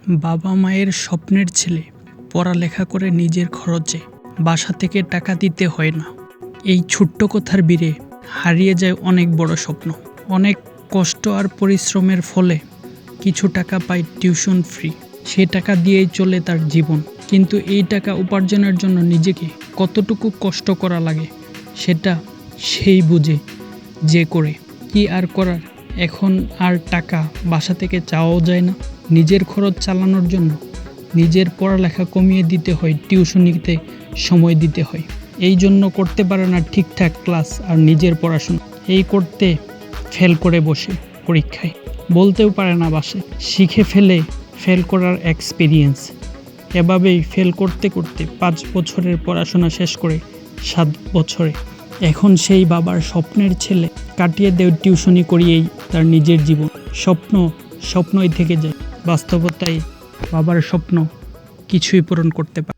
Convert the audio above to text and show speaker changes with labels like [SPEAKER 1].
[SPEAKER 1] বাবা মায়ের স্বপ্নের ছেলে পড়ালেখা করে নিজের খরচে বাসা থেকে টাকা দিতে হয় না। এই ছোট্ট কথার বীরে হারিয়ে যায় অনেক বড় স্বপ্ন। অনেক কষ্ট আর পরিশ্রমের ফলে কিছু টাকা পায় টিউশন ফ্রি। সে টাকা দিয়েই চলে তার জীবন। কিন্তু এই টাকা উপার্জনের জন্য নিজেকে কতটুকু কষ্ট করা লাগে সেটা সেই বুঝে যে করে। কি আর করার, এখন আর টাকা বাসা থেকে চাওয়াও যায় না। নিজের খরচ চালানোর জন্য নিজের পড়ালেখা কমিয়ে দিতে হয়, টিউশনিতে সময় দিতে হয়। এই জন্য করতে পারে না ঠিকঠাক ক্লাস আর নিজের পড়াশোনা। এই করতে ফেল করে বসে পরীক্ষায়, বলতেও পারে না বাসে। শিখে ফেল করার এক্সপিরিয়েন্স। এভাবেই ফেল করতে করতে 5 বছরের পড়াশোনা শেষ করে 7 বছরে এখন সেই বাবার স্বপ্নের ছেলে কাটিয়ে দেয় টিউশনি করিয়েই তার নিজের জীবন। স্বপ্নই থেকে যায়, বাস্তবতায় বাবার স্বপ্ন কিছুই পূরণ করতে পারে।